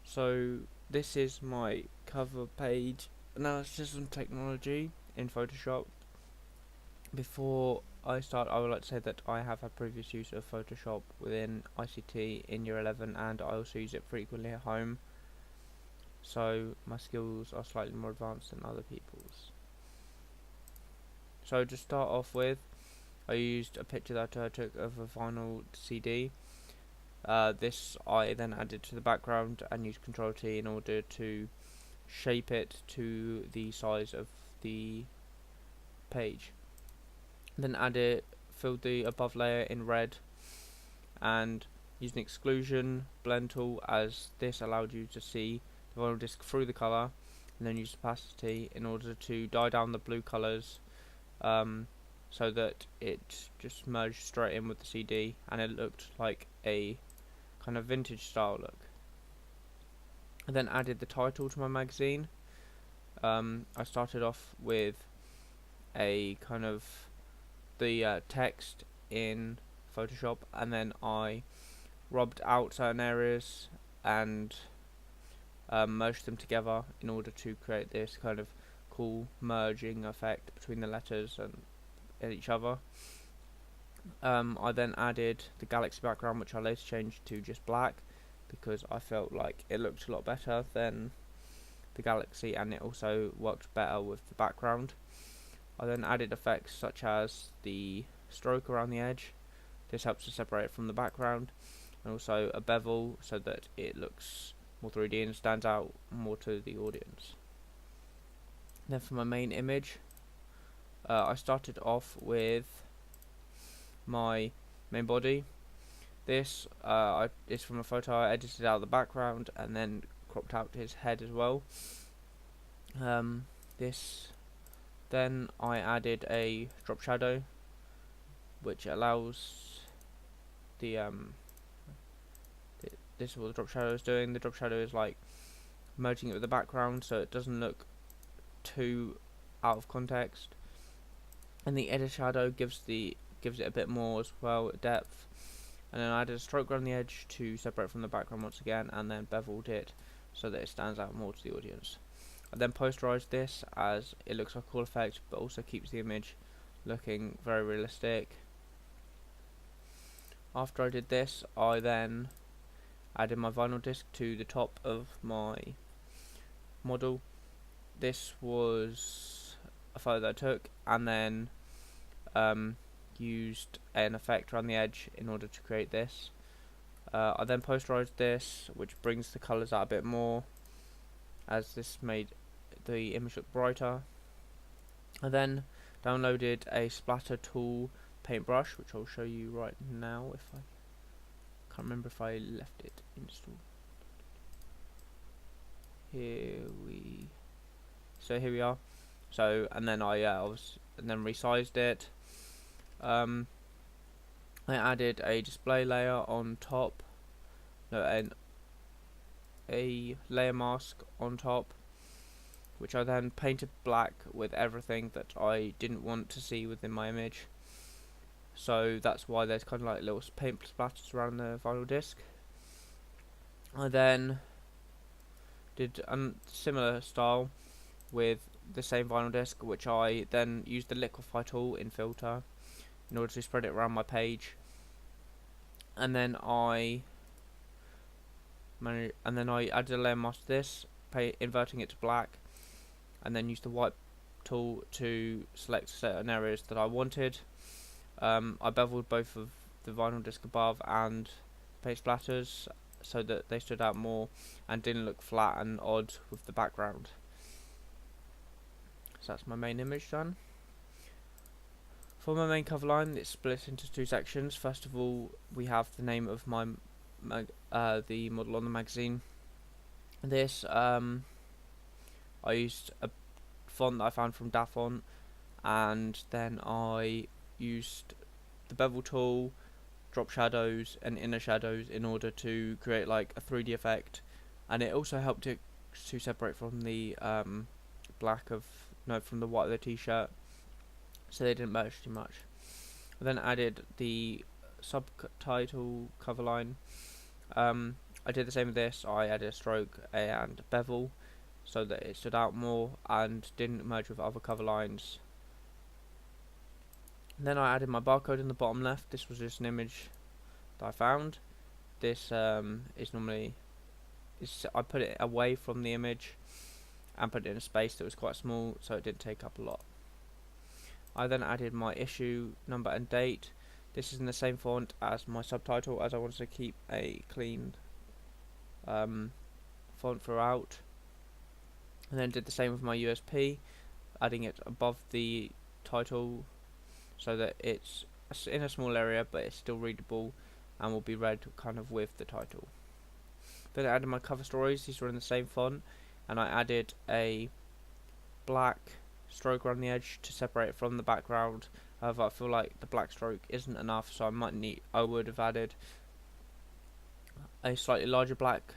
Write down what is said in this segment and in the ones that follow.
So this is my cover page analysis and technology in Photoshop. Before I start, I would like to say that I have had previous use of Photoshop within ICT in year 11, and I also use it frequently at home, so my skills are slightly more advanced than other people's. So to start off with, I used a picture that I took of a vinyl CD. This I then added to the background and used Ctrl T in order to shape it to the size of the page. Then filled the above layer in red and used an exclusion blend tool, as this allowed you to see the vinyl disc through the colour, and then used opacity in order to dye down the blue colours so that it just merged straight in with the CD and it looked like a kind of vintage style look. I then added the title to my magazine. I started off with a kind of the text in Photoshop, and then I rubbed out certain areas and merged them together in order to create this kind of cool merging effect between the letters and each other. I then added the galaxy background, which I later changed to just black because I felt like it looked a lot better than the galaxy, and it also worked better with the background. I then added effects such as the stroke around the edge. This helps to separate it from the background, and also a bevel so that it looks more 3D and stands out more to the audience. Then for my main image, I started off with my main body. This is from a photo I edited out of the background and then cropped out his head as well. Then I added a drop shadow, which allows this is what the drop shadow is doing. The drop shadow is like merging it with the background so it doesn't look too out of context, and the edge shadow gives it a bit more as well depth. And then I added a stroke around the edge to separate from the background once again, and then beveled it so that it stands out more to the audience. I then posterized this as it looks like a cool effect, but also keeps the image looking very realistic. After I did this, I then added my vinyl disc to the top of my model. This was a photo that I took, and then used an effect around the edge in order to create this. I then posterized this, which brings the colours out a bit more, as this made the image look brighter. I then downloaded a splatter tool paintbrush, which I'll show you right now. If I can't remember if I left it installed. Here we are. So, and then I resized it. I added a display layer on top, a layer mask on top, which I then painted black with everything that I didn't want to see within my image. So that's why there's kind of like little paint splatters around the vinyl disc. I then did a similar style with the same vinyl disc, which I then used the liquify tool in filter in order to spread it around my page, and then I added a layer mask to this, inverting it to black, and then used the white tool to select certain areas that I wanted. I beveled both of the vinyl disc above and paint splatters so that they stood out more and didn't look flat and odd with the background. So that's my main image done. For my main cover line, it's split into two sections. First of all, we have the name of the model on the magazine. This I used a font that I found from Dafont, and then I used the bevel tool, drop shadows and inner shadows in order to create like a 3D effect, and it also helped it to separate from the from the white of the t-shirt, so they didn't merge too much. I then added the subtitle cover line. I I did the same with this. I added a stroke and bevel so that it stood out more and didn't merge with other cover lines. And then I added my barcode in the bottom left. This was just an image that I found. This is normally I put it away from the image and put it in a space that was quite small, so it didn't take up a lot. I then added my issue number and date. This is in the same font as my subtitle, as I wanted to keep a clean font throughout. And then did the same with my USP, adding it above the title so that it's in a small area but it's still readable and will be read kind of with the title. Then I added my cover stories. These were in the same font, and I added a black stroke around the edge to separate it from the background. However, I feel like the black stroke isn't enough, so I would have added a slightly larger black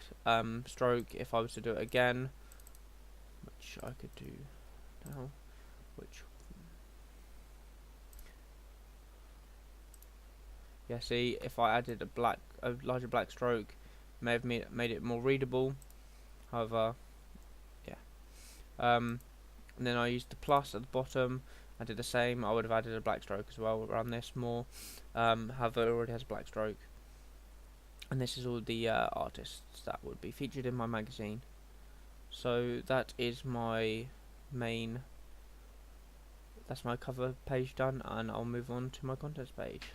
stroke if I was to do it again, which I could do now. Yeah, see, if I added a larger black stroke, may have made it more readable. However, yeah. And then I used the plus at the bottom. I did the same. I would have added a black stroke as well around this more. However, it already has a black stroke. And this is all the artists that would be featured in my magazine. So that is my that's my cover page done, and I'll move on to my contents page.